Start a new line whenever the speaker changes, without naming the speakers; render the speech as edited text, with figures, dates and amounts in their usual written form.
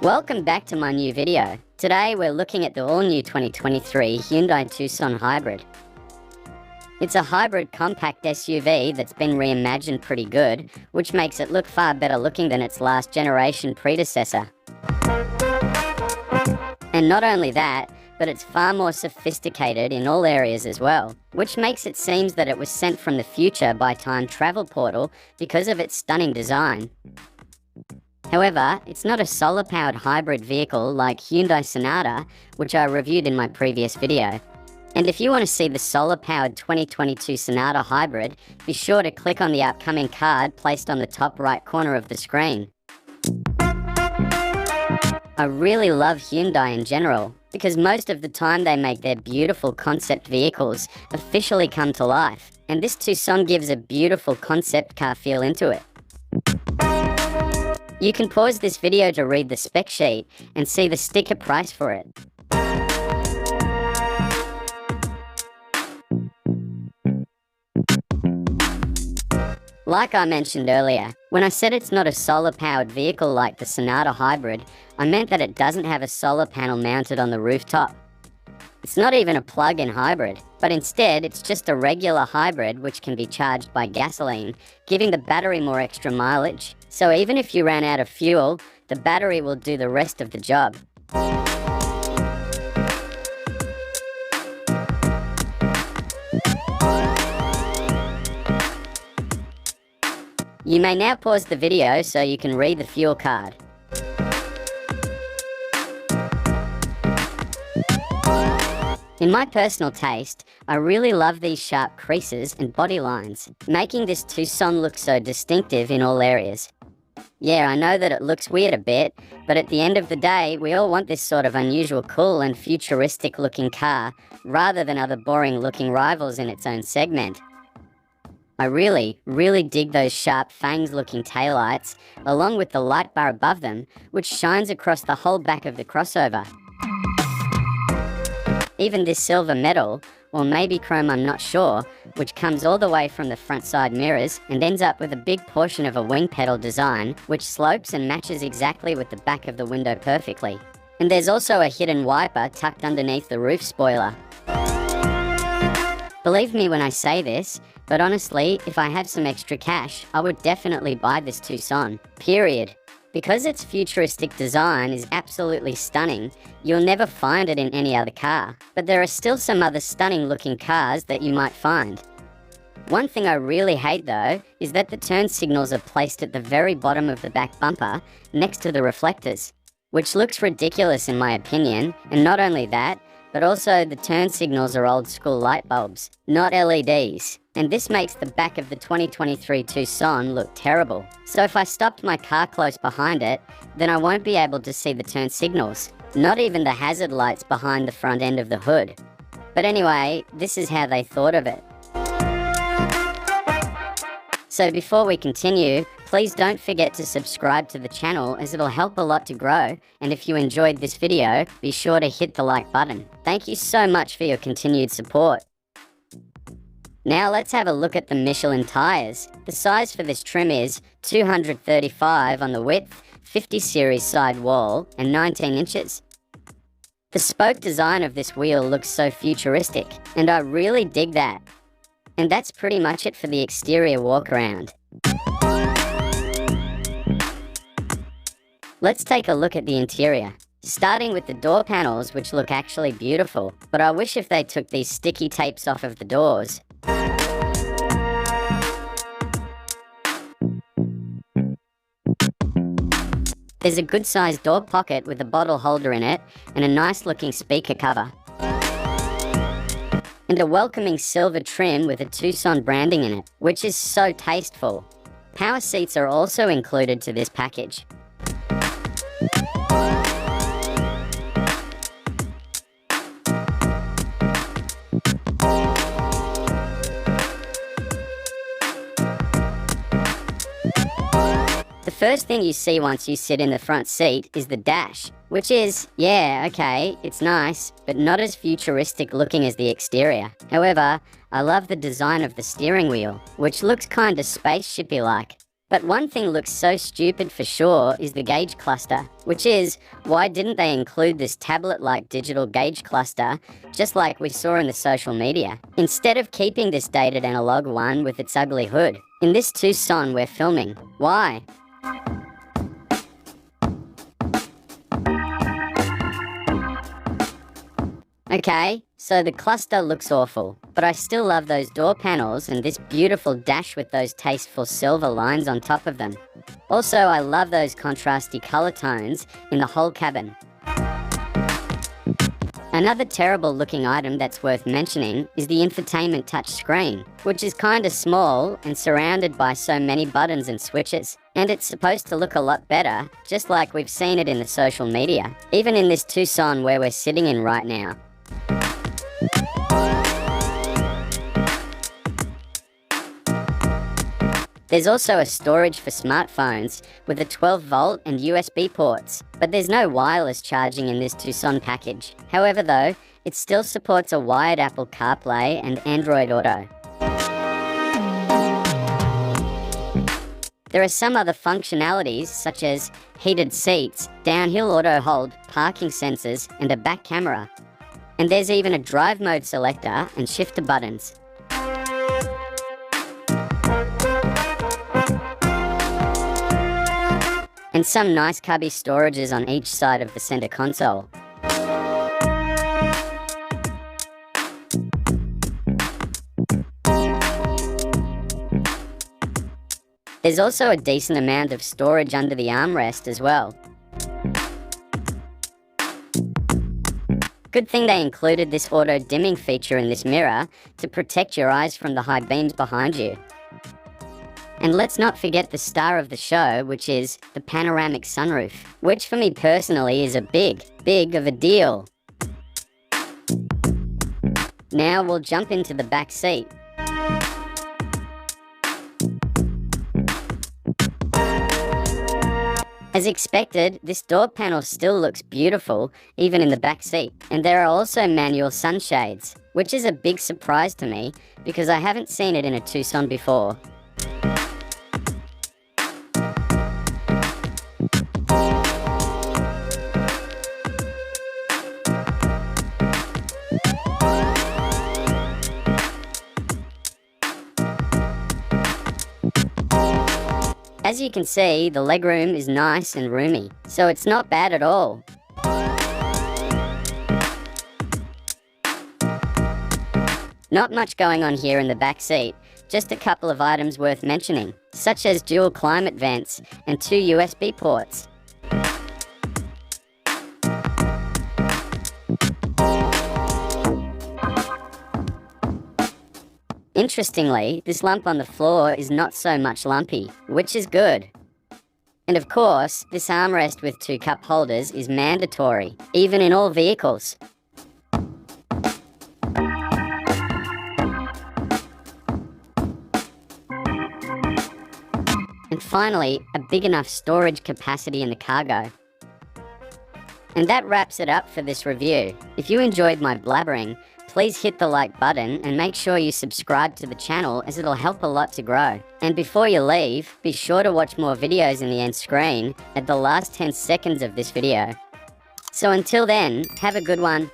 Welcome back to my new video. Today we're looking at the all-new 2023 Hyundai Tucson Hybrid. It's a hybrid compact SUV that's been reimagined pretty good, which makes it look far better looking than its last generation predecessor. And not only that, but it's far more sophisticated in all areas as well, which makes it seem that it was sent from the future by Time Travel Portal because of its stunning design. However, it's not a solar-powered hybrid vehicle like Hyundai Sonata, which I reviewed in my previous video. And if you want to see the solar-powered 2022 Sonata Hybrid, be sure to click on the upcoming card placed on the top right corner of the screen. I really love Hyundai in general, because most of the time they make their beautiful concept vehicles officially come to life, and this Tucson gives a beautiful concept car feel into it. You can pause this video to read the spec sheet and see the sticker price for it. Like I mentioned earlier, when I said it's not a solar-powered vehicle like the Sonata Hybrid, I meant that it doesn't have a solar panel mounted on the rooftop. It's not even a plug-in hybrid, but instead it's just a regular hybrid which can be charged by gasoline, giving the battery more extra mileage. So even if you ran out of fuel, the battery will do the rest of the job. You may now pause the video so you can read the fuel card. In my personal taste, I really love these sharp creases and body lines, making this Tucson look so distinctive in all areas. Yeah, I know that it looks weird a bit, but at the end of the day, we all want this sort of unusual, cool and futuristic looking car, rather than other boring looking rivals in its own segment. I really dig those sharp fangs-looking taillights, along with the light bar above them, which shines across the whole back of the crossover. Even this silver metal, or maybe chrome, I'm not sure, which comes all the way from the front side mirrors and ends up with a big portion of a wing pedal design, which slopes and matches exactly with the back of the window perfectly. And there's also a hidden wiper tucked underneath the roof spoiler. Believe me when I say this, but honestly, if I had some extra cash, I would definitely buy this Tucson, period. Because its futuristic design is absolutely stunning, you'll never find it in any other car. But there are still some other stunning looking cars that you might find. One thing I really hate though, is that the turn signals are placed at the very bottom of the back bumper, next to the reflectors, which looks ridiculous in my opinion, and not only that, but also the turn signals are old school light bulbs, not LEDs. And this makes the back of the 2023 Tucson look terrible. So if I stopped my car close behind it, then I won't be able to see the turn signals, not even the hazard lights behind the front end of the hood. But anyway, this is how they thought of it. So before we continue, please don't forget to subscribe to the channel as it'll help a lot to grow. And if you enjoyed this video, be sure to hit the like button. Thank you so much for your continued support. Now let's have a look at the Michelin tires. The size for this trim is 235 on the width, 50 series side wall, and 19 inches. The spoke design of this wheel looks so futuristic, and I really dig that. And that's pretty much it for the exterior walk around. Let's take a look at the interior. Starting with the door panels, which look actually beautiful, but I wish if they took these sticky tapes off of the doors. There's a good sized door pocket with a bottle holder in it and a nice looking speaker cover. And a welcoming silver trim with a Tucson branding in it, which is so tasteful. Power seats are also included to this package. The first thing you see once you sit in the front seat is the dash, which is, yeah, okay, it's nice, but not as futuristic looking as the exterior. However, I love the design of the steering wheel, which looks kinda spaceshipy like. But one thing looks so stupid for sure is the gauge cluster, which is, why didn't they include this tablet-like digital gauge cluster, just like we saw in the social media, instead of keeping this dated analog one with its ugly hood? In this Tucson we're filming. Why? Okay, so the cluster looks awful, but I still love those door panels and this beautiful dash with those tasteful silver lines on top of them. Also, I love those contrasty color tones in the whole cabin. Another terrible looking item that's worth mentioning is the infotainment touch screen, which is kinda small and surrounded by so many buttons and switches. And it's supposed to look a lot better, just like we've seen it in the social media, even in this Tucson where we're sitting in right now. There's also a storage for smartphones with a 12-volt and USB ports, but there's no wireless charging in this Tucson package. However though, it still supports a wired Apple CarPlay and Android Auto. There are some other functionalities such as heated seats, downhill auto hold, parking sensors, and a back camera. And there's even a drive mode selector and shifter buttons. And some nice cubby storages on each side of the center console. There's also a decent amount of storage under the armrest as well. Good thing they included this auto dimming feature in this mirror to protect your eyes from the high beams behind you. And let's not forget the star of the show, which is the panoramic sunroof, which for me personally is a big of a deal. Now we'll jump into the back seat. As expected, this door panel still looks beautiful, even in the back seat. And there are also manual sunshades, which is a big surprise to me, because I haven't seen it in a Tucson before. As you can see, the legroom is nice and roomy, so it's not bad at all. Not much going on here in the back seat, just a couple of items worth mentioning, such as dual climate vents and 2 USB ports. Interestingly, this lump on the floor is not so much lumpy, which is good. And of course, this armrest with 2 cup holders is mandatory, even in all vehicles. And finally, a big enough storage capacity in the cargo. And that wraps it up for this review. If you enjoyed my blabbering, please hit the like button and make sure you subscribe to the channel, as it'll help a lot to grow. And before you leave, be sure to watch more videos in the end screen at the last 10 seconds of this video. So until then, have a good one.